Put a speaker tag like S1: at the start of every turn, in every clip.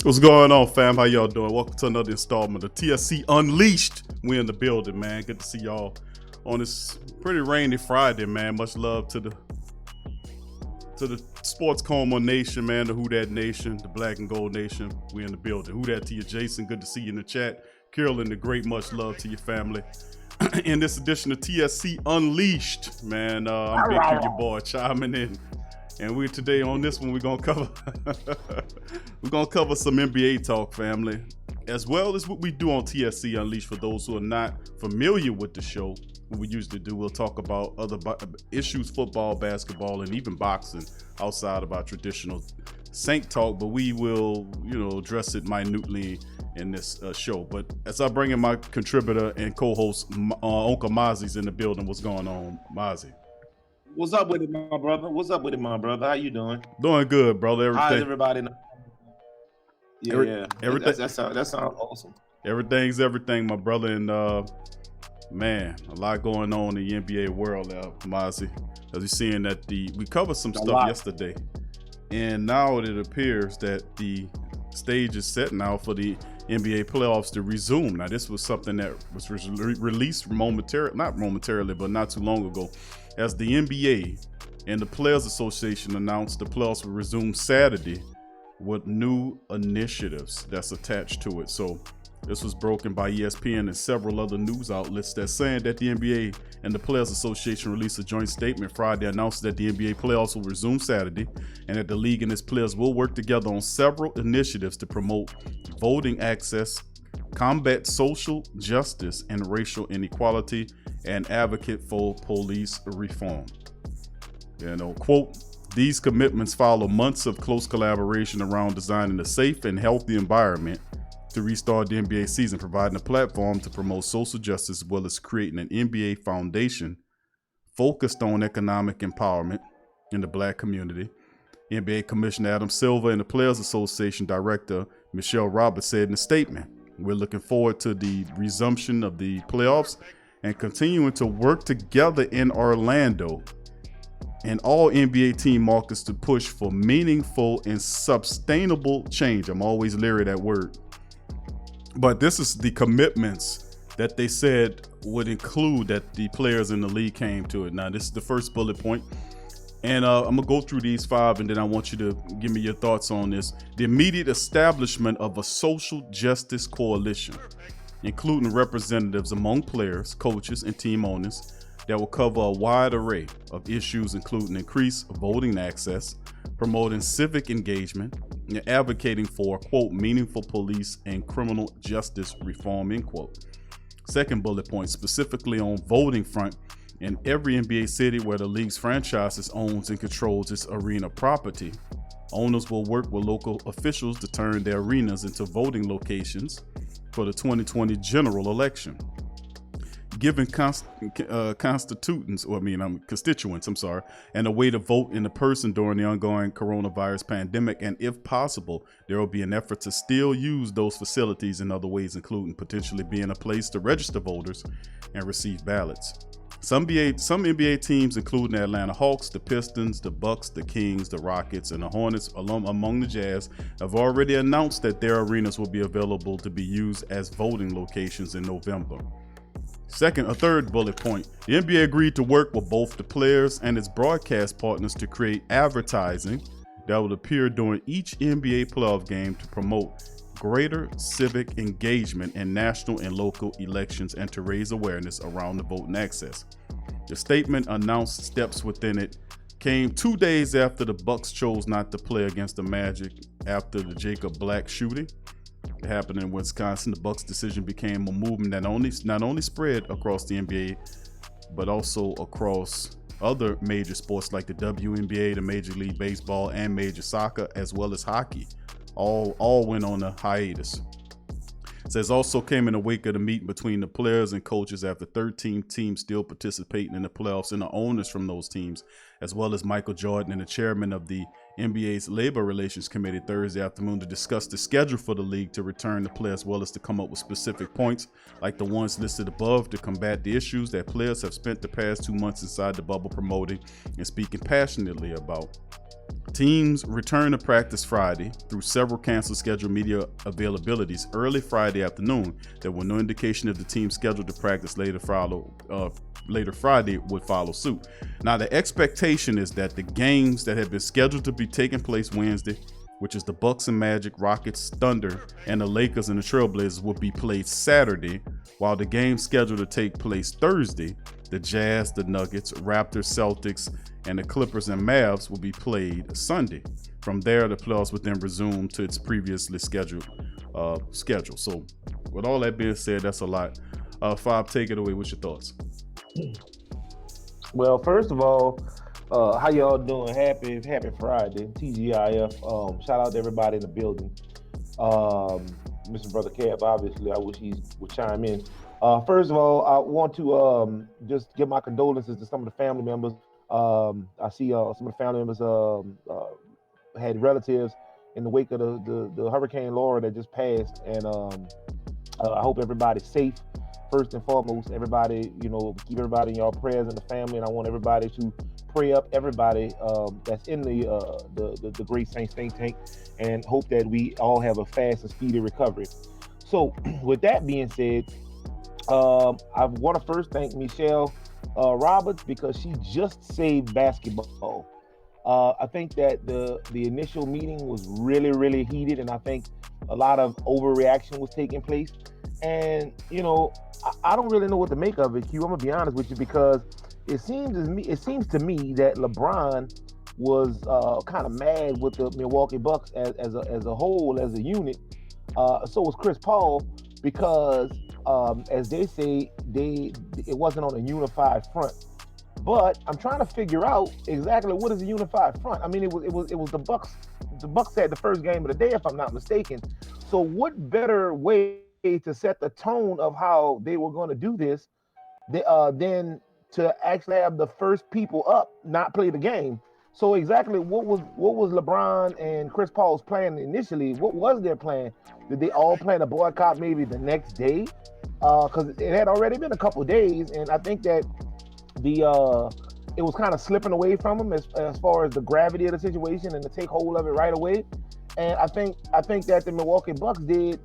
S1: What's going on, fam? How y'all doing? Welcome to another installment of TSC Unleashed. We in the building, man. Good to see y'all on this pretty rainy Friday, man. Much love to the Sports Coma Nation, man. The Who Dat Nation, the Black and Gold Nation. We in the building. Who Dat to you, Jason? Good to see you in the chat. Carolyn, the Great. Much love to your family. In this edition of TSC Unleashed, man, I'm Big Q, your boy, chiming in. And we today on this one, we're gonna cover some NBA talk, family, as well as what we do on TSC Unleashed. For those who are not familiar with the show, what we usually do, we'll talk about other issues, football, basketball, and even boxing outside of our traditional Saint talk. But we will, address it minutely in this show. But as I bring in my contributor and co-host, Uncle Mozzie's in the building. What's going on, Mozzie?
S2: What's up with it, my brother? What's up with it, my brother? How you doing?
S1: Doing good, brother. Everything.
S2: How's everybody? Yeah,
S1: everything.
S2: That sounds awesome.
S1: Everything's everything, my brother. And man, a lot going on in the NBA world now, Mozzie. As you're seeing that we covered some stuff yesterday, and now it appears that the stage is set now for the NBA playoffs to resume. Now, this was something that was released not momentarily, but not too long ago, as the NBA and the Players Association announced the playoffs will resume Saturday with new initiatives that's attached to it. So this was broken by ESPN and several other news outlets that's saying that the NBA and the Players Association released a joint statement Friday announcing that the NBA playoffs will resume Saturday and that the league and its players will work together on several initiatives to promote voting access, combat social justice and racial inequality, and advocate for police reform. Quote, these commitments follow months of close collaboration around designing a safe and healthy environment to restart the NBA season, providing a platform to promote social justice as well as creating an NBA foundation focused on economic empowerment in the Black community. NBA Commissioner Adam Silver and the Players Association Director Michelle Roberts said in a statement, we're looking forward to the resumption of the playoffs and continuing to work together in Orlando and all NBA team markets to push for meaningful and sustainable change. I'm always leery of that word. But this is the commitments that they said would include that the players in the league came to it. Now, this is the first bullet point. And I'm going to go through these 5, and then I want you to give me your thoughts on this. The immediate establishment of a social justice coalition, including representatives among players, coaches, and team owners, that will cover a wide array of issues, including increased voting access, promoting civic engagement, and advocating for, quote, meaningful police and criminal justice reform, end quote. Second bullet point, specifically on voting front, in every NBA city where the league's franchises owns and controls its arena property, owners will work with local officials to turn their arenas into voting locations for the 2020 general election. Giving constituents, and a way to vote in person during the ongoing coronavirus pandemic. And if possible, there will be an effort to still use those facilities in other ways, including potentially being a place to register voters and receive ballots. Some NBA teams, including the Atlanta Hawks, the Pistons, the Bucks, the Kings, the Rockets, and the Hornets, among the Jazz, have already announced that their arenas will be available to be used as voting locations in November. A third bullet point, the NBA agreed to work with both the players and its broadcast partners to create advertising that will appear during each NBA playoff game to promote greater civic engagement in national and local elections and to raise awareness around the voting access. The statement announced steps within it came 2 days after the Bucks chose not to play against the Magic after the Jacob Black shooting. It happened in Wisconsin. The Bucks' decision became a movement that not only spread across the NBA, but also across other major sports like the WNBA, the Major League Baseball, and Major Soccer, as well as hockey. All went on a hiatus. It says also came in the wake of the meeting between the players and coaches after 13 teams still participating in the playoffs and the owners from those teams, as well as Michael Jordan and the chairman of the NBA's Labor Relations Committee Thursday afternoon to discuss the schedule for the league to return to play, as well as to come up with specific points like the ones listed above to combat the issues that players have spent the past 2 months inside the bubble promoting and speaking passionately about. Teams return to practice Friday through several canceled scheduled media availabilities early Friday afternoon. There were no indication if the team scheduled to practice later Friday would follow suit. Now, the expectation is that the games that have been scheduled to be taking place Wednesday, which is the Bucks and Magic, Rockets, Thunder, and the Lakers and the Trailblazers, will be played Saturday, while the games scheduled to take place Thursday, the Jazz, the Nuggets, Raptors, Celtics, and the Clippers and Mavs will be played Sunday. From there, the playoffs would then resume to its previously scheduled schedule. So, with all that being said, that's a lot. Fob, take it away. What's your thoughts?
S3: Well, first of all, how y'all doing? Happy Friday, TGIF. Shout out to everybody in the building. Mr. Brother Cap, obviously, I wish he would chime in. First of all, I want to just give my condolences to some of the family members. I see some of the family members had relatives in the wake of the Hurricane Laura that just passed, and I hope everybody's safe. First and foremost, everybody, keep everybody in your prayers and the family, and I want everybody to pray up everybody that's in the Great Saints think tank, and hope that we all have a fast and speedy recovery. So, with that being said, I want to first thank Michelle Roberts, because she just saved basketball. I think that the initial meeting was really, really heated, and I think a lot of overreaction was taking place. And I don't really know what to make of it, Q. I'm gonna be honest with you, because it seems to me that LeBron was kind of mad with the Milwaukee Bucks as a whole, as a unit. So was Chris Paul, because as they say, it wasn't on a unified front. But I'm trying to figure out exactly what is a unified front. I mean, it was the Bucks. The Bucks had the first game of the day, if I'm not mistaken. So what better way to set the tone of how they were going to do this than to actually have the first people up not play the game? So exactly what was LeBron and Chris Paul's plan initially? What was their plan? Did they all plan to boycott maybe the next day? Because it had already been a couple of days, and I think that it was kind of slipping away from them as far as the gravity of the situation and to take hold of it right away. And I think that the Milwaukee Bucks did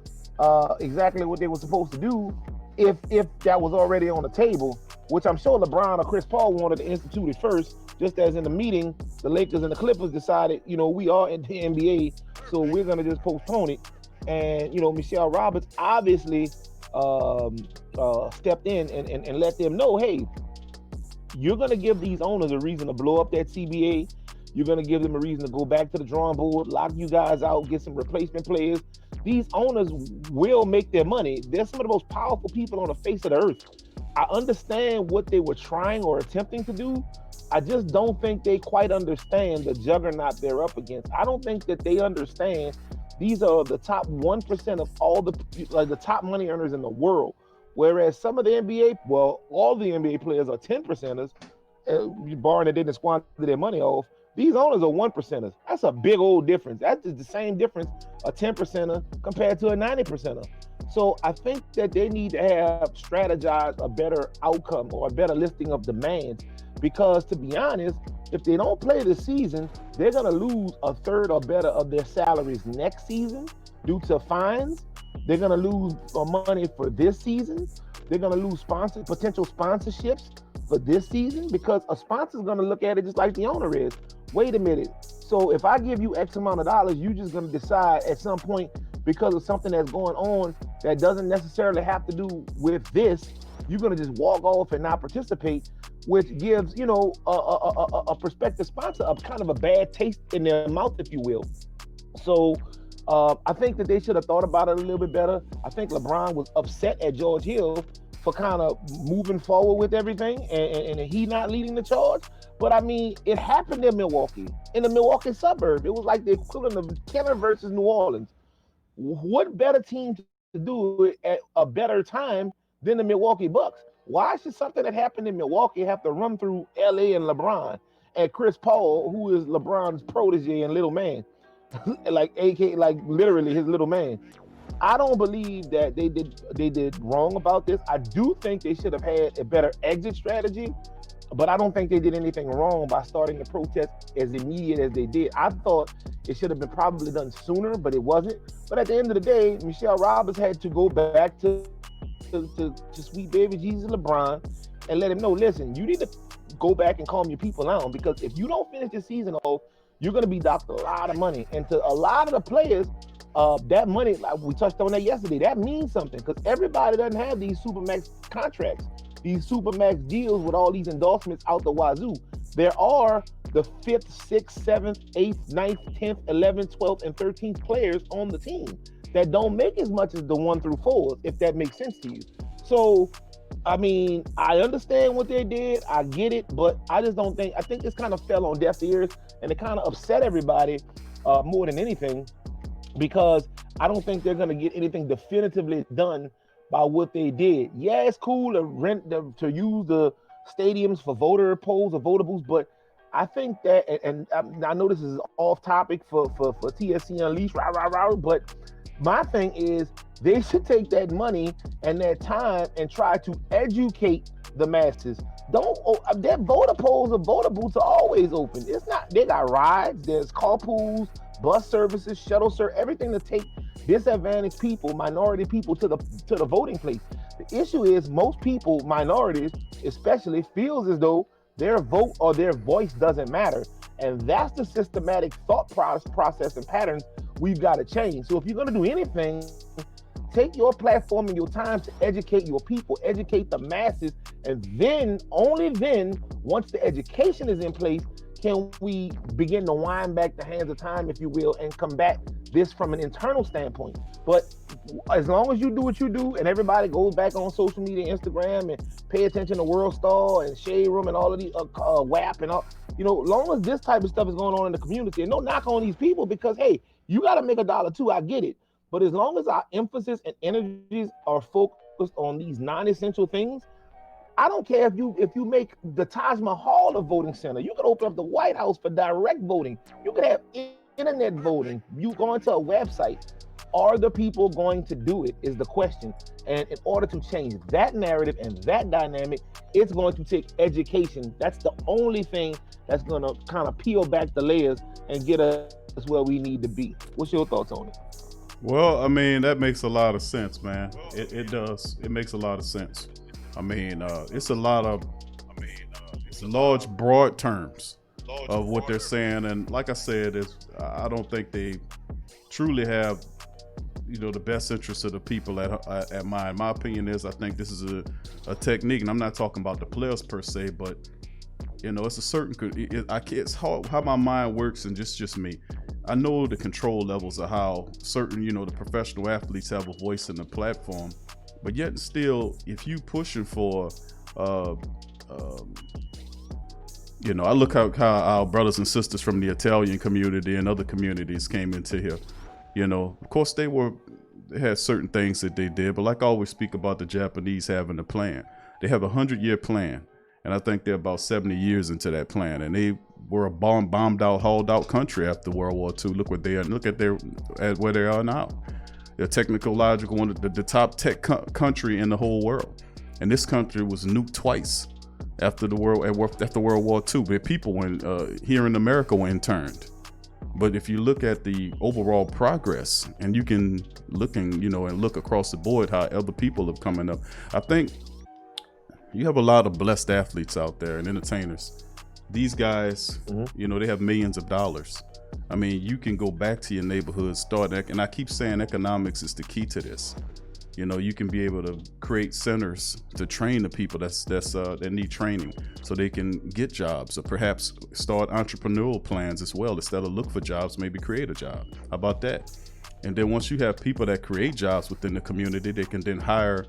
S3: exactly what they were supposed to do if that was already on the table, which I'm sure LeBron or Chris Paul wanted to institute it first, just as in the meeting, the Lakers and the Clippers decided, we are in the NBA, so we're going to just postpone it. And, Michelle Roberts obviously stepped in and let them know, hey, you're going to give these owners a reason to blow up that CBA. You're going to give them a reason to go back to the drawing board, lock you guys out, get some replacement players. These owners will make their money. They're some of the most powerful people on the face of the earth. I understand what they were trying or attempting to do. I just don't think they quite understand the juggernaut they're up against. I don't think that they understand these are the top 1% of all the top money earners in the world. Whereas some of the NBA, all the NBA players are 10%ers, barring they didn't squander their money off. These owners are 1%ers. That's a big old difference. That's the same difference, a 10%er compared to a 90%er. So I think that they need to have strategized a better outcome or a better listing of demands, because to be honest, if they don't play this season, they're going to lose a third or better of their salaries next season due to fines. They're going to lose money for this season. They're going to lose potential sponsorships for this season, because a sponsor's going to look at it just like the owner is. Wait a minute. So if I give you X amount of dollars, you're just going to decide at some point, because of something that's going on that doesn't necessarily have to do with this, you're going to just walk off and not participate, which gives, a prospective sponsor a kind of a bad taste in their mouth, if you will. So I think that they should have thought about it a little bit better. I think LeBron was upset at George Hill for kind of moving forward with everything and he not leading the charge. But I mean, it happened in Milwaukee, in the Milwaukee suburb. It was like the equivalent of Kenner versus New Orleans. What better team to do it at a better time than the Milwaukee Bucks? Why should something that happened in Milwaukee have to run through LA and LeBron and Chris Paul, who is LeBron's protege and little man, like literally his little man? I don't believe that they did wrong about this. I do think they should have had a better exit strategy. But I don't think they did anything wrong by starting the protest as immediate as they did. I thought it should have been probably done sooner, but it wasn't. But at the end of the day, Michelle Roberts had to go back to sweet baby Jesus LeBron and let him know, listen, you need to go back and calm your people down, because if you don't finish the season off, you're going to be docked a lot of money. And to a lot of the players, that money, like we touched on that yesterday, that means something, because everybody doesn't have these Supermax contracts, these Supermax deals with all these endorsements out the wazoo. There are the 5th, 6th, 7th, 8th, 9th, 10th, 11th, 12th, and 13th players on the team that don't make as much as the 1 through 4s, if that makes sense to you. So, I mean, I understand what they did. I get it, but I just don't think, I think this kind of fell on deaf ears, and it kind of upset everybody more than anything, because I don't think they're going to get anything definitively done by what they did. Yeah, it's cool to use the stadiums for voter polls or votables, but I think that, and I know this is off topic for TSC Unleashed, but my thing is they should take that money and that time and try to educate the masses. Don't that voter polls or voter booths are always open. It's not, they got rides, there's carpools, bus services, shuttle service, everything to take disadvantaged people, minority people to the voting place. The issue is most people, minorities especially, feels as though their vote or their voice doesn't matter. And that's the systematic thought process and patterns we've got to change. So if you're going to do anything, take your platform and your time to educate your people, educate the masses, and then, only then, once the education is in place, can we begin to wind back the hands of time, if you will, and combat this from an internal standpoint. But as long as you do what you do, and everybody goes back on social media, Instagram, and pay attention to World Star and Shade Room and all of these WAP and all, long as this type of stuff is going on in the community, and no knock on these people, because hey, you got to make $1 too, I get it. But as long as our emphasis and energies are focused on these non-essential things, I don't care if you make the Taj Mahal a voting center. You could open up the White House for direct voting. You could have internet voting. You go into a website. Are the people going to do it is the question. And in order to change that narrative and that dynamic, it's going to take education. That's the only thing that's going to kind of peel back the layers and get us where we need to be. What's your thoughts on it?
S1: Well, I mean, that makes a lot of sense, man. It does. It makes a lot of sense. I mean, it's a lot of large, broad terms of what they're saying. And like I said, I don't think they truly have, the best interest of the people at mind. My opinion is, I think this is a technique, and I'm not talking about the players per se, but it's a certain, it's hard how my mind works, and just me. I know the control levels of how certain, the professional athletes have a voice in the platform, but yet and still, if you pushing for, I look how our brothers and sisters from the Italian community and other communities came into here. Of course they had certain things that they did, but like I always speak about the Japanese having a plan. They have a 100-year plan, and I think they're about 70 years into that plan, and they were a bombed out, hauled out country after World War II. Look what they are. Look at where they are now. They're technological, one of the top tech country in the whole world, and this country was nuked twice after World War II. But people here in America were interned. But if you look at the overall progress, and you can look and look across the board how other people have coming up, I think you have a lot of blessed athletes out there and entertainers. These guys, they have millions of dollars. I mean, you can go back to your neighborhood, and I keep saying economics is the key to this. You can be able to create centers to train the people that need training, so they can get jobs, or perhaps start entrepreneurial plans as well. Instead of look for jobs, maybe create a job. How about that? And then once you have people that create jobs within the community, they can then hire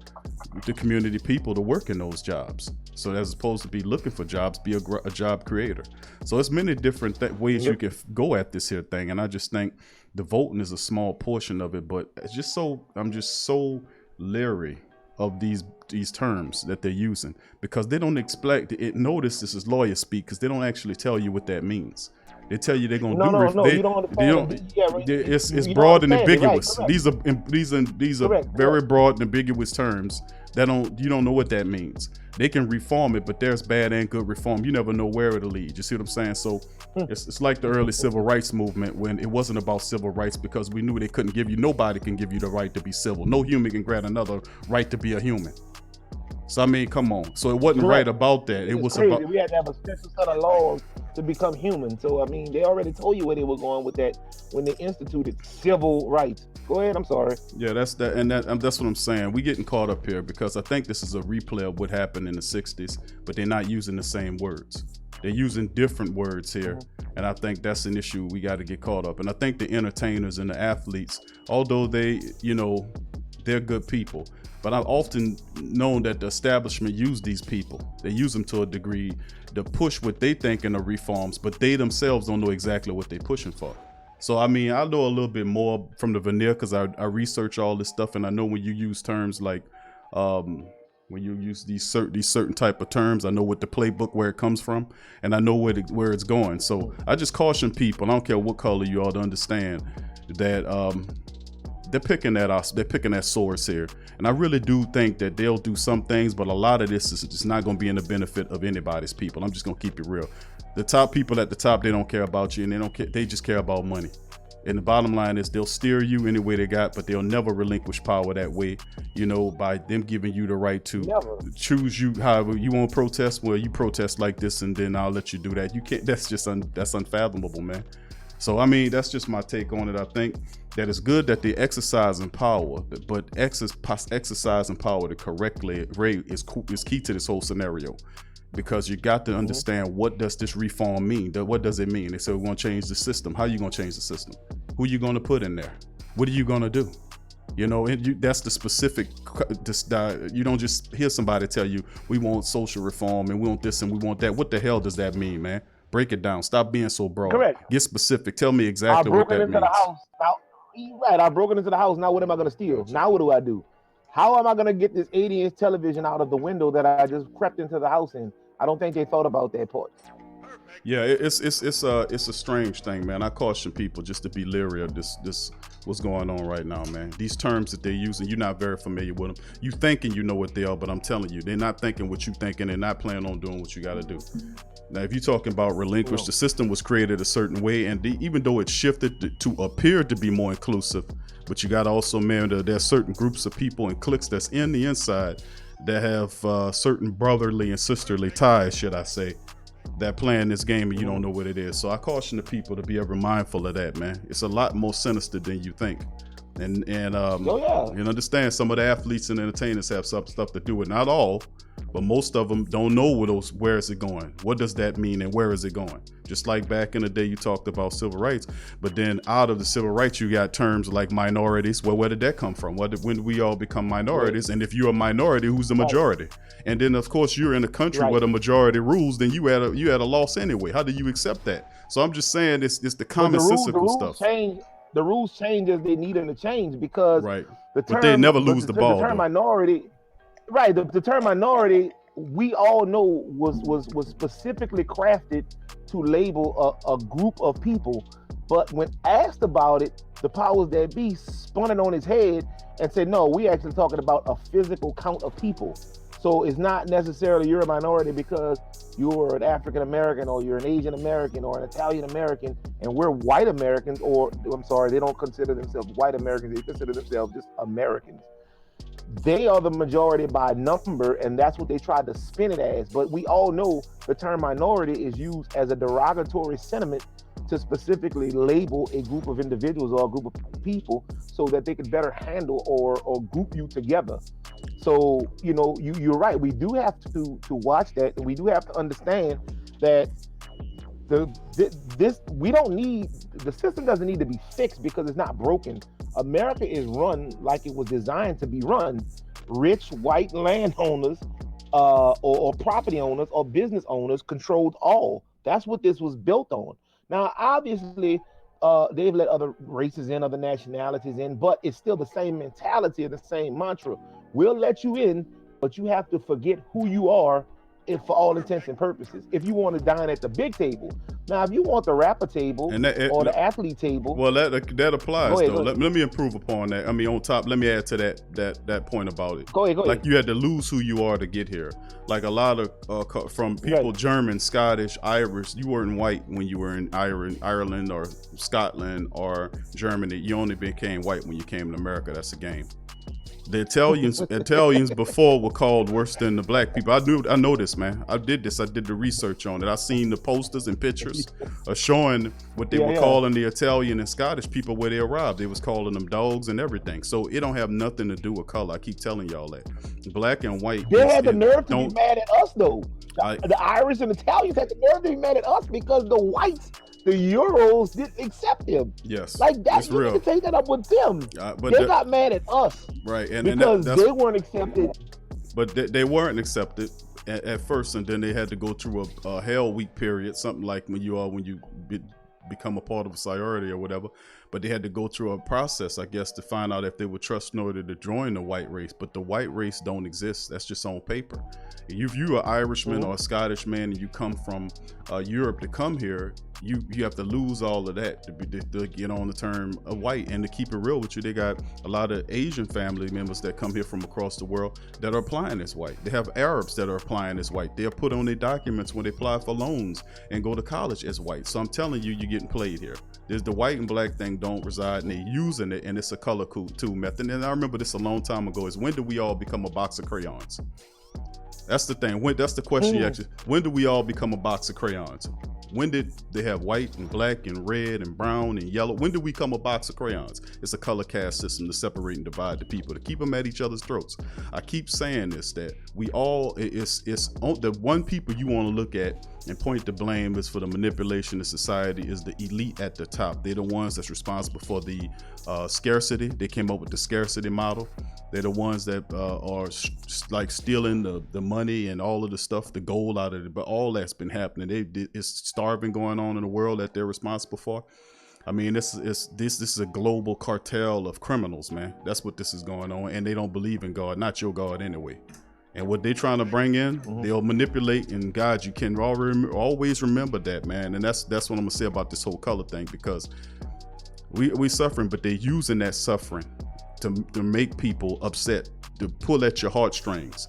S1: the community people to work in those jobs. So as opposed to be looking for jobs, be a job creator. So it's many different ways you can go at this here thing. And I just think the voting is a small portion of it, but I'm just so leery of these terms that they're using, because they don't expect it. Notice this is lawyer speak, because they don't actually tell you what that means. They tell you they're gonna
S3: No,
S1: do.
S3: no, no. You don't
S1: They
S3: understand.
S1: don't.
S3: Yeah, right.
S1: It's
S3: You don't
S1: broad and
S3: understand it, right?
S1: ambiguous.
S3: Correct.
S1: These are
S3: Correct.
S1: very broad and ambiguous terms that you don't know what that means. They can reform it, but there's bad and good reform. You never know where it'll lead. You see what I'm saying? So it's like the early civil rights movement, when it wasn't about civil rights, because we knew they couldn't give you. Nobody can give you the right to be civil. No human can grant another right to be a human. So I mean, come on. So it wasn't right about that. It was
S3: crazy.
S1: about.
S3: We had to have a special set of laws to become human. So I mean, they already told you where they were going with that when they instituted civil rights. Go ahead. I'm sorry.
S1: Yeah, that's what I'm saying. We getting caught up here because I think this is a replay of what happened in the '60s, but they're not using the same words. They're using different words here, and I think that's an issue we got to get caught up. And I think the entertainers and the athletes, although they, they're good people, but I've often known that the establishment use these people. They use them to a degree to push what they think in the reforms, but they themselves don't know exactly what they're pushing for. So, I mean, I know a little bit more from the veneer because I research all this stuff, and I know when you use terms like, when you use these certain type of terms, I know what the playbook, where it comes from, and I know where it's going. So I just caution people, I don't care what color you are, to understand that they're picking that source here. And I really do think that they'll do some things, but a lot of this is just not going to be in the benefit of anybody's people. I'm just going to keep it real. The top people at the top, they don't care about you, and they just care about money. And the bottom line is they'll steer you any way they got, but they'll never relinquish power that way, by them giving you the right to choose you however you want to protest. Well, you protest like this, and then I'll let you do that. You can't, that's just that's unfathomable, man. So, I mean, that's just my take on it. I think that it's good that they exercising power, but exercising power the correctly is key to this whole scenario. Because you got to understand, what does this reform mean? What does it mean? They say we're going to change the system. How are you going to change the system? Who are you going to put in there? What are you going to do? That's the specific. You don't just hear somebody tell you, we want social reform and we want this and we want that. What the hell does that mean, man? Break it down. Stop being so broad.
S3: Correct.
S1: Get specific. Tell me exactly what that means.
S3: I broke into the house. Now, I broke into the house. Now what am I going to steal? Now what do I do? How am I going to get this 80-inch television out of the window that I just crept into the house in? I don't think they thought about that part.
S1: Yeah, it's a strange thing, man. I caution people just to be leery of this what's going on right now, man. These terms that they're using, you're not very familiar with them. You thinking you know what they are, but I'm telling you, they're not thinking what you thinking. They're not planning on doing what you got to do. Now, if you're talking about relinquish, the system was created a certain way, and even though it shifted to appear to be more inclusive, but you got to also remember there's certain groups of people and cliques that's in the inside that have certain brotherly and sisterly ties, should I say, that playing this game and you don't know what it is. So I caution the people to be ever mindful of that, man. It's a lot more sinister than you think. And you understand, some of the athletes and entertainers have some stuff to do with, not all, but most of them don't know where is it going? What does that mean and where is it going? Just like back in the day, you talked about civil rights, but then out of the civil rights, you got terms like minorities. Well, where did that come from? When did we all become minorities? And if you're a minority, who's the majority? And then, of course, you're in a country where the majority rules, then you had a loss anyway. How do you accept that? So I'm just saying, it's the commonsensical stuff.
S3: The rules change as they need them to change, because
S1: but they never lose the ball.
S3: The term minority, the term minority, we all know was specifically crafted to label a group of people. But when asked about it, the powers that be spun it on his head and said, no, we actually talking about a physical count of people. So it's not necessarily you're a minority because you're an African American or you're an Asian American or an Italian American, and we're white Americans, or I'm sorry, they don't consider themselves white Americans, they consider themselves just Americans. They are the majority by number, and that's what they tried to spin it as. But we all know the term minority is used as a derogatory sentiment to specifically label a group of individuals or a group of people so that they could better handle or group you together. So, you're right. We do have to watch that, and we do have to understand that the system doesn't need to be fixed because it's not broken. America is run like it was designed to be run. Rich white landowners or property owners or business owners controlled all. That's what this was built on. Now, obviously, they've let other races in, other nationalities in, but it's still the same mentality and the same mantra. We'll let you in, but you have to forget who you are if for all intents and purposes. If you want to dine at the big table, now if you want the rapper table
S1: And
S3: or the athlete table,
S1: well, that applies
S3: ahead,
S1: though. Let me improve upon that. I mean, on top, let me add to that point about it.
S3: Go ahead.
S1: Like you had to lose who you are to get here. Like a lot of from people, German, Scottish, Irish, you weren't white when you were in Ireland or Scotland or Germany. You only became white when you came to America. That's a game. The Italians before were called worse than the black people. I know this, man. I did the research on it. I seen the posters and pictures showing what they were calling the Italian and Scottish people where they arrived. They was calling them dogs and everything. So it don't have nothing to do with color. I keep telling y'all that. Black and white.
S3: They had the nerve to be mad at us though. The Irish and Italians had the nerve to be mad at us because the whites, the Euros, didn't accept them.
S1: Yes,
S3: like that. You need to take that up with them. But they got mad at us,
S1: right?
S3: Because they weren't accepted.
S1: But they weren't accepted at first, and then they had to go through a hell week period, something like when you become a part of a sorority or whatever. But they had to go through a process, I guess, to find out if they were trustworthy to join the white race. But the white race don't exist. That's just on paper. If you're an Irishman or a Scottish man and you come from Europe to come here, you have to lose all of that to get on the term of white. And to keep it real with you, they got a lot of Asian family members that come here from across the world that are applying as white. They have Arabs that are applying as white. They're put on their documents when they apply for loans and go to college as white. So I'm telling you, you're getting played here. There's the white and black thing don't reside, and they're using it, and it's a color code too method. And I remember this a long time ago, is when do we all become a box of crayons? That's the thing. That's the question you actually. When do we all become a box of crayons? When did they have white and black and red and brown and yellow? When did we become a box of crayons? It's a color caste system to separate and divide the people, to keep them at each other's throats. I keep saying this, that we all, it's the one people you want to look at and point the blame is for the manipulation of society is the elite at the top. They're the ones that's responsible for the scarcity. They came up with the scarcity model. They're the ones that are like stealing the money and all of the stuff, the gold out of it. But all that's been happening. It's starving going on in the world that they're responsible for. I mean, this is a global cartel of criminals, man. That's what this is going on. And they don't believe in God, not your God anyway. And what they're trying to bring in, they'll manipulate and guide you. Can always remember that, man. And that's what I'm gonna say about this whole color thing, because we suffering, but they're using that suffering to make people upset, to pull at your heartstrings,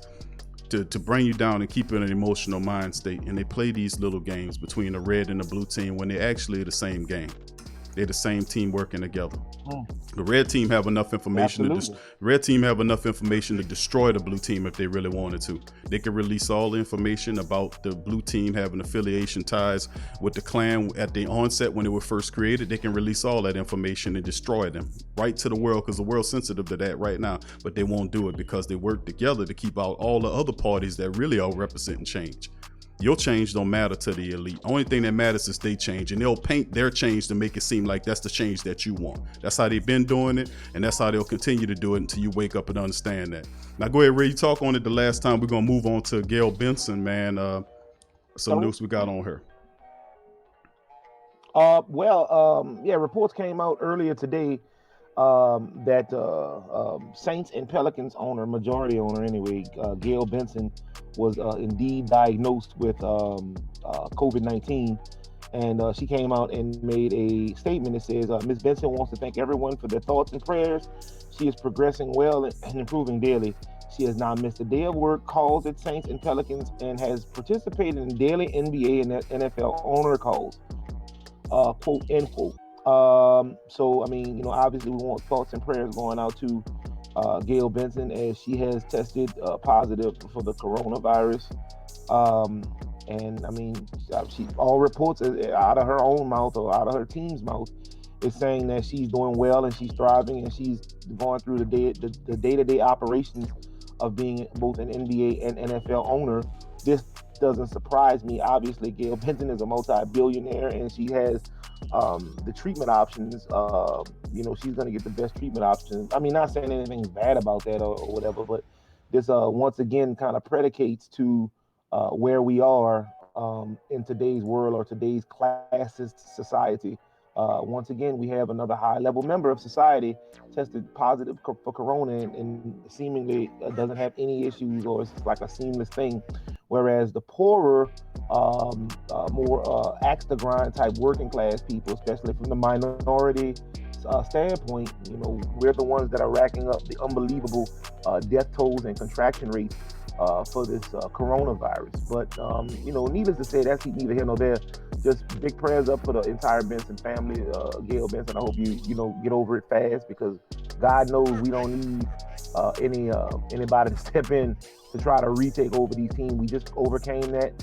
S1: to bring you down and keep you in an emotional mind state. And they play these little games between the red and the blue team when they actually are the same game. They're the same team working together. The red team have enough information to destroy the blue team if they really wanted to. They could release all the information about the blue team having affiliation ties with the Klan at the onset when they were first created. They can release all that information and destroy them right to the world, because the world's sensitive to that right now. But they won't do it because they work together to keep out all the other parties that really are representing change. Your change don't matter to the elite. Only thing that matters is they change, and they'll paint their change to make it seem like that's the change that you want. That's how they've been doing it, and that's how they'll continue to do it until you wake up and understand that. Now go ahead, Ray, you talk on it the last time. We're gonna move on to Gail Benson, man. Some news we got on her.
S3: Reports came out earlier today that Saints and Pelicans owner, majority owner anyway, Gail Benson, was indeed diagnosed with COVID-19. And she came out and made a statement that says, Ms. Benson wants to thank everyone for their thoughts and prayers. She is progressing well and improving daily. She has not missed a day of work, calls at Saints and Pelicans, and has participated in daily NBA and NFL owner calls, quote, end quote. So, I mean, obviously we want thoughts and prayers going out to Gail Benson, as she has tested positive for the coronavirus. And I mean, all reports out of her own mouth or out of her team's mouth is saying that she's doing well and she's thriving and she's going through the day-to-day operations of being both an NBA and NFL owner. This doesn't surprise me. Obviously, Gail Benson is a multi-billionaire and she has the treatment options. She's going to get the best treatment options. I mean, not saying anything bad about that or whatever, but this once again kind of predicates to where we are in today's world or today's classist society. Once again, we have another high-level member of society tested positive for corona, and seemingly doesn't have any issues, or it's like a seamless thing. Whereas the poorer, more axe to grind type working class people, especially from the minority standpoint, we're the ones that are racking up the unbelievable death tolls and contraction rates for this coronavirus. But needless to say, that's neither here nor there. Just big prayers up for the entire Benson family. Gail Benson, I hope you get over it fast, because God knows we don't need anybody to step in to try to retake over these teams. We just overcame that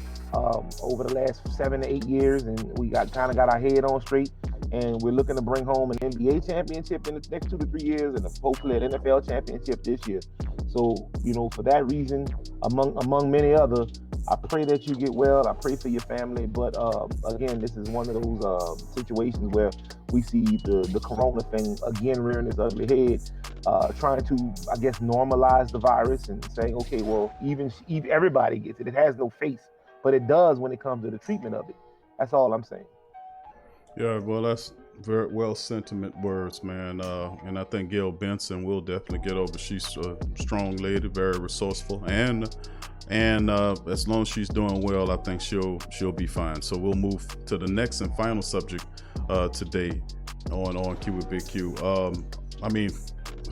S3: over the last 7 to 8 years, and we got our head on straight. And we're looking to bring home an NBA championship in the next 2 to 3 years, and hopefully an NFL championship this year. So, for that reason, among many other, I pray that you get well. I pray for your family. But again, this is one of those situations where we see the corona thing again rearing its ugly head, trying to, I guess, normalize the virus and saying, okay, well, even everybody gets it. It has no face, but it does when it comes to the treatment of it. That's all I'm saying.
S1: Yeah, well, that's very well sentiment words, man. And I think Gail Benson will definitely get over. She's a strong lady, very resourceful, and as long as she's doing well, I think she'll be fine. So we'll move to the next and final subject today on Q with Big Q.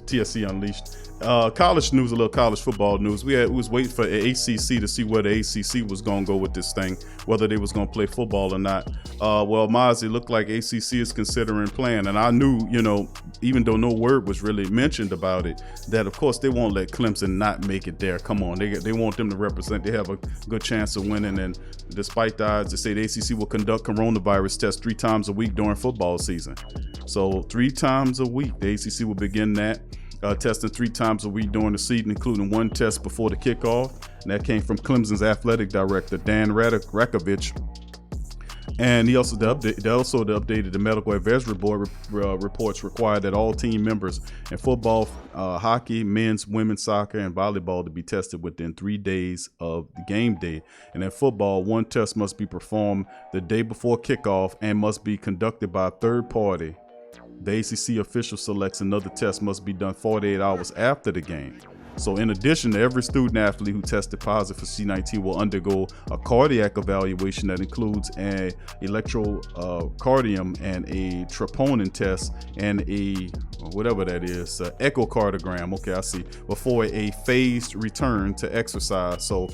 S1: TSC Unleashed. College news, a little college football news. We was waiting for the ACC to see where the ACC was going to go with this thing, whether they was going to play football or not. Well, Maz, it looked like ACC is considering playing, and I knew, even though no word was really mentioned about it, that of course they won't let Clemson not make it there. Come on, they want them to represent. They have a good chance of winning, and despite the odds, they say the ACC will conduct coronavirus tests 3 times a week during football season. So 3 times a week, the ACC will begin that. Testing 3 times a week during the season, including 1 test before the kickoff. And that came from Clemson's athletic director, Dan Rakovich. And they also updated the medical advisory board reports require that all team members in football, hockey, men's, women's soccer, and volleyball to be tested within 3 days of the game day. And in football, 1 test must be performed the day before kickoff and must be conducted by a third party. The ACC official selects another test must be done 48 hours after the game. So in addition, every student athlete who tested positive for C-19 will undergo a cardiac evaluation that includes an electrocardium and a troponin test and a whatever that is, echocardiogram. Okay, I see. Before a phased return to exercise. So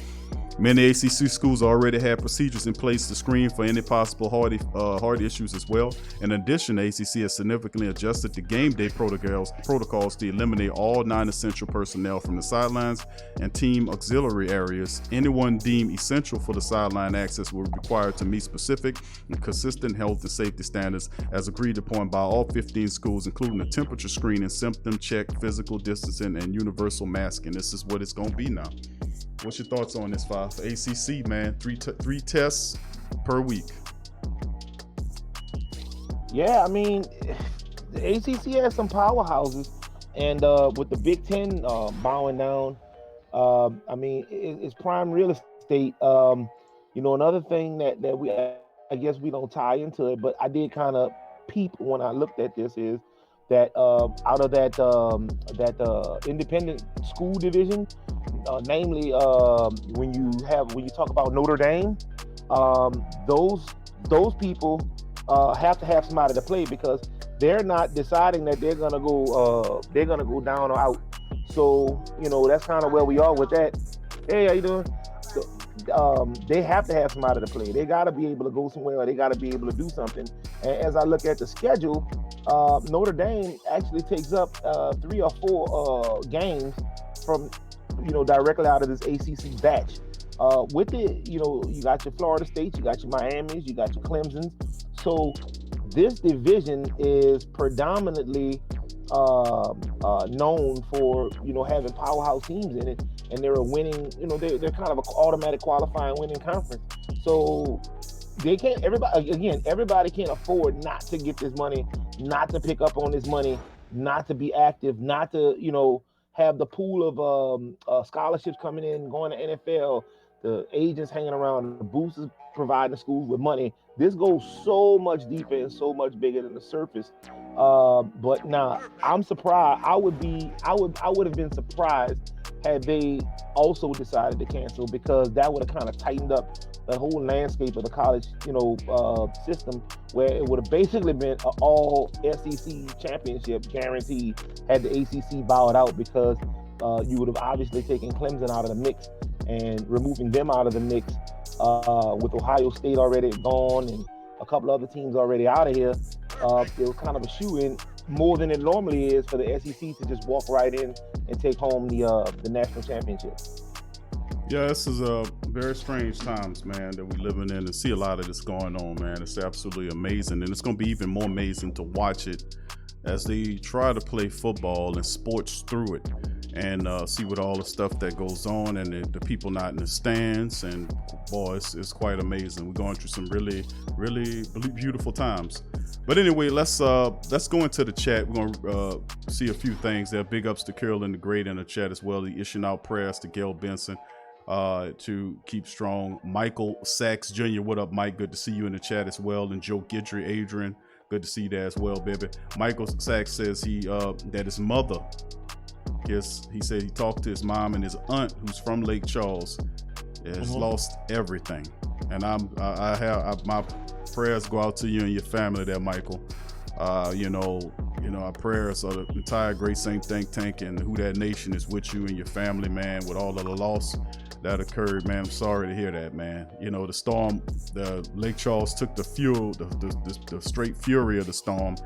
S1: many ACC schools already have procedures in place to screen for any possible heart issues as well. In addition, the ACC has significantly adjusted the game day protocols to eliminate all non-essential personnel from the sidelines and team auxiliary areas. Anyone deemed essential for the sideline access will be required to meet specific and consistent health and safety standards as agreed upon by all 15 schools, including a temperature screening, symptom check, physical distancing, and universal masking. This is what it's going to be now. What's your thoughts on this, Five? For ACC, man, 3 tests per week.
S3: Yeah, I mean, the ACC has some powerhouses, and with the Big Ten bowing down, I mean, it's prime real estate. Another thing that we, I guess we don't tie into it, but I did kind of peep when I looked at this is that out of that independent school division, namely when you talk about Notre Dame, those people have to have somebody to play, because they're not deciding that they're gonna go down or out. So that's kind of where we are with that. Hey, how you doing? So, they have to have somebody to play. They got to be able to go somewhere, or they got to be able to do something. And as I look at the schedule, Notre Dame actually takes up 3 or 4 games from directly out of this ACC batch. With it, you got your Florida State, you got your Miamis, you got your Clemsons. So this division is predominantly known for having powerhouse teams in it, and they're a winning. They're kind of an automatic qualifying winning conference. So they can't. Everybody can't afford not to get this money, not to pick up on this money, not to be active, not to have the pool of scholarships coming in, going to NFL, the agents hanging around, the boosters providing the schools with money. This goes so much deeper and so much bigger than the surface. But now I'm surprised. I would have been surprised had they also decided to cancel, because that would have kind of tightened up the whole landscape of the college, system, where it would have basically been an all SEC championship guaranteed had the ACC bowed out, because you would have obviously taken Clemson out of the mix, and removing them out of the mix with Ohio State already gone and a couple other teams already out of here. It was kind of a shoe-in, more than it normally is, for the SEC to just walk right in and take home the national championship.
S1: Yeah, this is very strange times, man, that we're living in, and see a lot of this going on, man. It's absolutely amazing, and it's going to be even more amazing to watch it as they try to play football and sports through it, and see what all the stuff that goes on, and the people not in the stands, and boy, it's quite amazing. We're going through some really, really beautiful times. But anyway, let's go into the chat. We're gonna see a few things there. Big ups to Carolyn the Great in the chat as well. He issuing out prayers to Gail Benson to keep strong. Michael Sachs Jr., what up, Mike? Good to see you in the chat as well. And Joe Gidry, Adrian, good to see you there as well, baby. Michael Sachs says that his mother, yes, he said he talked to his mom and his aunt, who's from Lake Charles, has lost everything. And my prayers go out to you and your family there, Michael. Our prayers are the entire Great Saint Think Tank and Who That Nation is with you and your family, man, with all of the loss that occurred, man. I'm sorry to hear that, man. The storm, the Lake Charles took the the straight fury of the storm.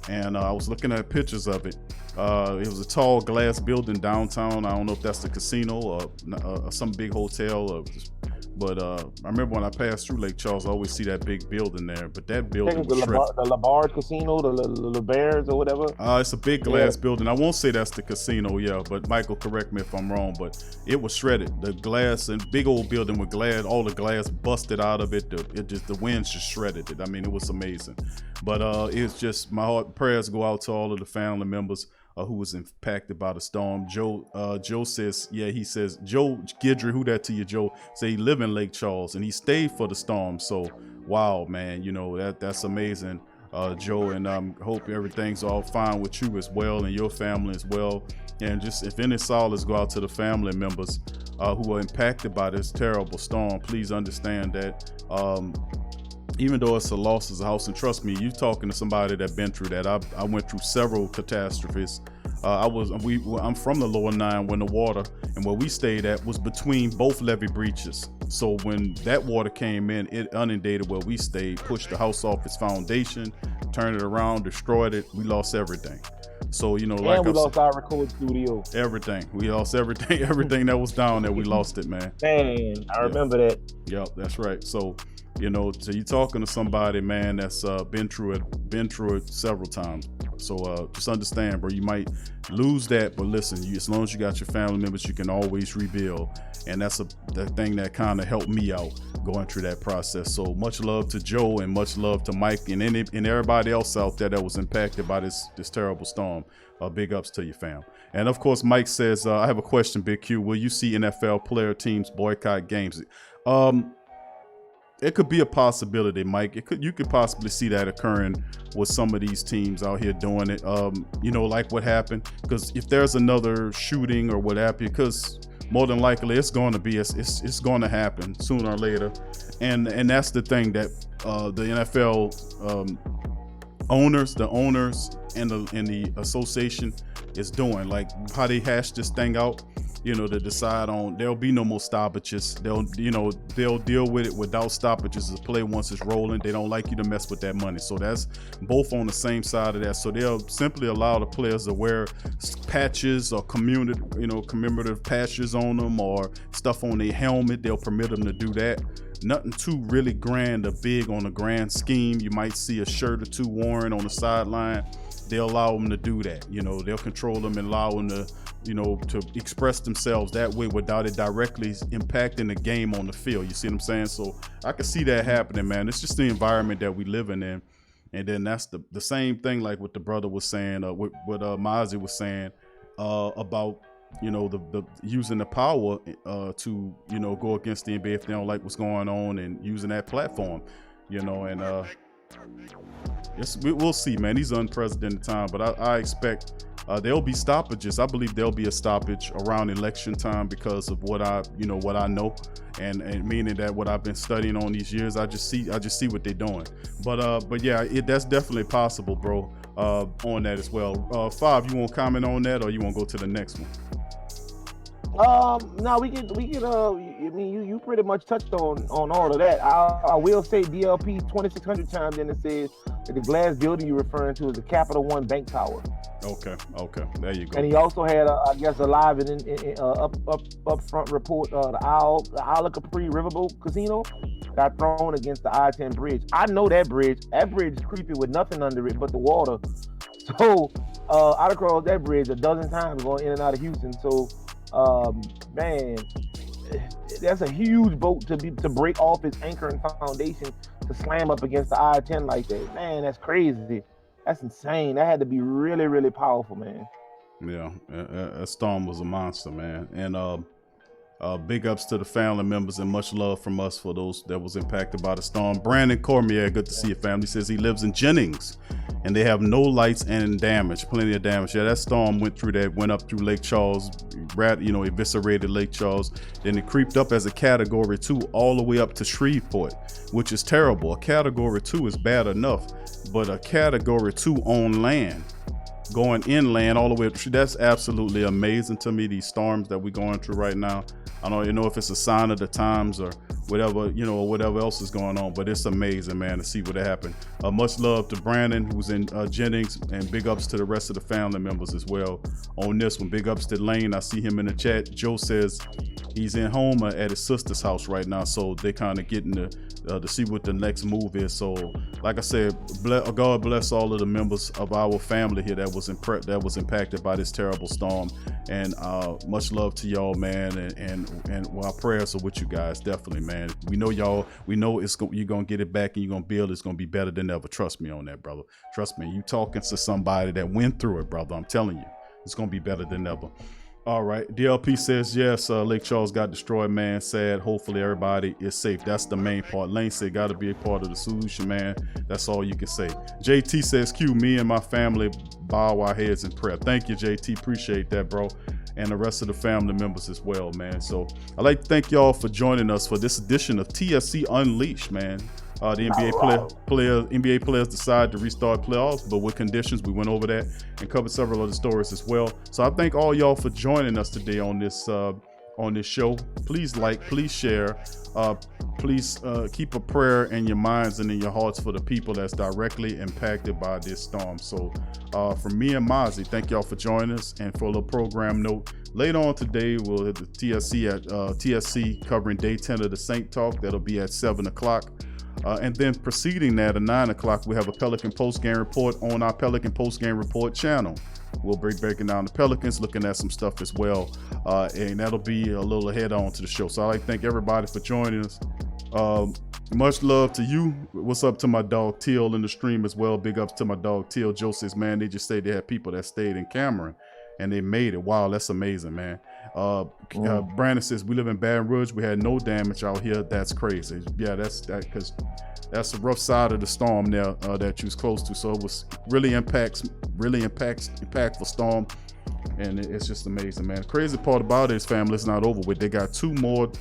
S1: And I was looking at pictures of it. It was a tall glass building downtown. I don't know if that's the casino or some big hotel. But I remember when I passed through Lake Charles, I always see that big building there. But that building was shredded.
S3: The LaBarge Casino, the Bears or whatever.
S1: It's a big glass building. I won't say that's the casino, yeah. But Michael, correct me if I'm wrong. But it was shredded. The glass, and big old building with glass, all the glass busted out of it. The winds just shredded it. I mean, it was amazing. But it's just my heart prayers go out to all of the family members who was impacted by the storm. Joe says, he says, Joe Gidry, who that to you, Joe, say he live in Lake Charles and he stayed for the storm. So, wow, man, that's amazing, Joe, and hope everything's all fine with you as well and your family as well. And just, if any solace go out to the family members who are impacted by this terrible storm, please understand that even though it's a loss as a house, and trust me, you talking to somebody that been through that. I went through several catastrophes. I'm from the lower 9 when the water, and where we stayed at was between both levee breaches. So when that water came in, it inundated where we stayed, pushed the house off its foundation, turned it around, destroyed it. We lost everything. So, we
S3: lost our recording studio.
S1: Everything. We lost everything. Everything that was down there, we lost it, man.
S3: Man, I remember that.
S1: Yep, that's right. So, so you're talking to somebody, man, that's been through it several times. So just understand, bro, you might lose that, but listen, as long as you got your family members, you can always rebuild. And that's the thing that kind of helped me out going through that process. So much love to Joe and much love to Mike and everybody else out there that was impacted by this terrible storm. Big ups to your fam. And of course, Mike says, I have a question, Big Q. Will you see NFL player teams boycott games? It could be a possibility, Mike. You could possibly see that occurring with some of these teams out here doing it. Like what happened. Because if there's another shooting or what have you, because more than likely it's going to be, it's going to happen sooner or later. And that's the thing that the NFL owners and the association is doing, like how they hash this thing out. To decide on, there'll be no more stoppages. They'll deal with it without stoppages. The play once it's rolling, they don't like you to mess with that money. So that's both on the same side of that. So they'll simply allow the players to wear patches or commemorative patches on them or stuff on their helmet. They'll permit them to do that. Nothing too really grand or big on the grand scheme. You might see a shirt or two worn on the sideline. They'll allow them to do that. They'll control them and allow them to to express themselves that way without it directly impacting the game on the field. You see what I'm saying? So I can see that happening, man. It's just the environment that we living in. And then that's the same thing like what the brother was saying, what Mozzie was saying about the using the power to go against the NBA if they don't like what's going on, and using that platform, and we'll see, man. These are unprecedented time, but I expect there'll be stoppages. I believe there'll be a stoppage around election time because of what I know, and meaning that what I've been studying on these years, I just see what they're doing. But yeah, that's definitely possible, bro. On that as well. Five, you want to comment on that, or you want to go to the next one?
S3: No, we can. I mean, you pretty much touched on all of that. I will say DLP 2,600 times, and it says that the glass building you're referring to is the Capital One Bank Tower.
S1: Okay, there you go.
S3: And he also had, I guess, a live and up front report. The Isle of Capri Riverboat Casino got thrown against the I-10 bridge. I know that bridge. That bridge is creepy with nothing under it but the water. So I'd crossed that bridge a dozen times going in and out of Houston. So. Man, that's a huge boat to break off its anchor and foundation to slam up against the I-10 like that. Man, that's crazy. That's insane. That had to be really, really powerful, man.
S1: Yeah, that storm was a monster, man. And big ups to the family members and much love from us for those that was impacted by the storm. Brandon Cormier, good to see your family. Says he lives in Jennings and they have no lights and damage, plenty of damage. Yeah, that storm went up through Lake Charles, eviscerated Lake Charles. Then it creeped up as a Category 2 all the way up to Shreveport, which is terrible. A Category 2 is bad enough, but a Category 2 on land, going inland all the way up, that's absolutely amazing to me, these storms that we're going through right now. I don't know if it's a sign of the times or whatever, or whatever else is going on, but it's amazing, man, to see what happened. Much love to Brandon, who's in Jennings, and big ups to the rest of the family members as well on this one. Big ups to Lane. I see him in the chat. Joe says he's in Homer at his sister's house right now, so they kind of getting to see what the next move is. So, like I said, God bless all of the members of our family here that was impacted by this terrible storm, and much love to y'all, man, and our prayers are with you guys, definitely, man. We know y'all. We know you're gonna get it back, and you're gonna build. It's gonna be better than ever. Trust me on that, brother. Trust me. You talking to somebody that went through it, brother. I'm telling you, it's gonna be better than ever. All right, DLP says yes, Lake Charles got destroyed, man. Sad. Hopefully everybody is safe. That's the main part. Lane said got to be a part of the solution, man. That's all you can say. JT says Q, me and my family bow our heads in prayer. Thank you, JT. Appreciate that, bro. And the rest of the family members as well, man. So I'd like to thank y'all for joining us for this edition of TSC Unleashed, man. The NBA players decide to restart playoffs, but with conditions. We went over that and covered several other stories as well. So I thank all y'all for joining us today on this show. Please like, please share, please keep a prayer in your minds and in your hearts for the people that's directly impacted by this storm. So from me and Mozzie, thank y'all for joining us. And for a little program note, later on today we'll hit the TSC covering day 10 of the Saint Talk. That'll be at 7 o'clock. And then preceding that at 9 o'clock, we have a Pelican Postgame Report on our Pelican Postgame Report channel. We'll be breaking down the Pelicans, looking at some stuff as well. And that'll be a little ahead on to the show. So I'd like to thank everybody for joining us. Much love to you. What's up to my dog Teal in the stream as well. Big ups to my dog Teal. Joe says, man, they just say they had people that stayed in Cameron and they made it. Wow, that's amazing, man. Brandon says, we live in Baton Rouge. We had no damage out here. That's crazy. Yeah, because that's the rough side of the storm there that you was close to. So it was really impactful storm. And it's just amazing, man. The crazy part about it is, family, it's not over with. They got 2 more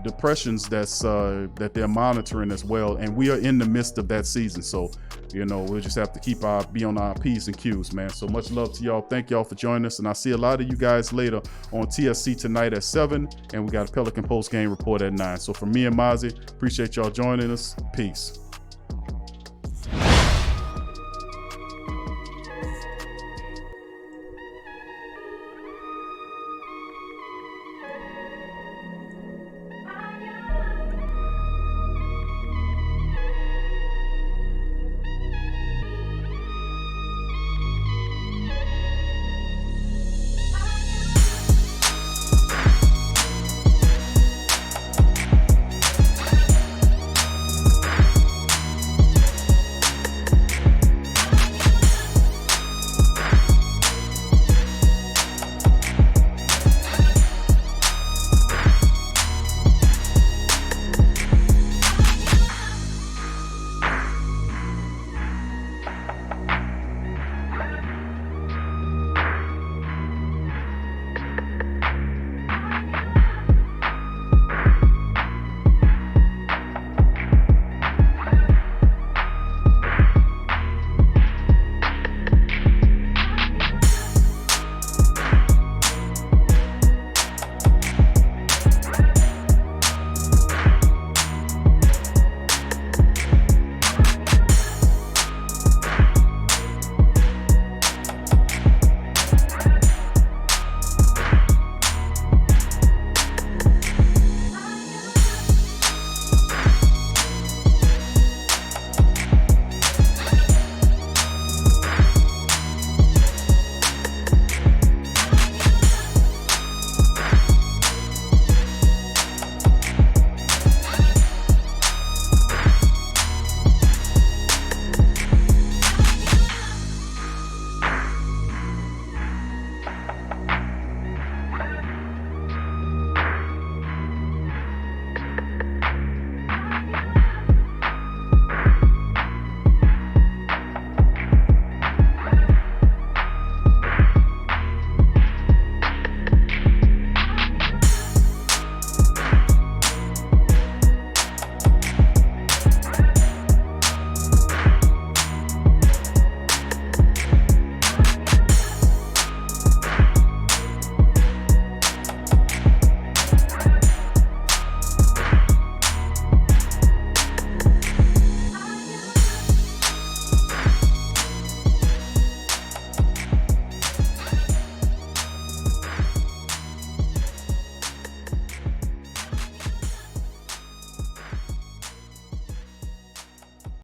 S1: depressions that they're monitoring as well, and we are in the midst of that season. So we'll just have to be on our P's and Q's, man. So much love to y'all. Thank y'all for joining us, and I'll see a lot of you guys later on TSC tonight at 7, and we got a Pelican Post Game Report at 9. So for me and Mozzie, appreciate y'all joining us. Peace.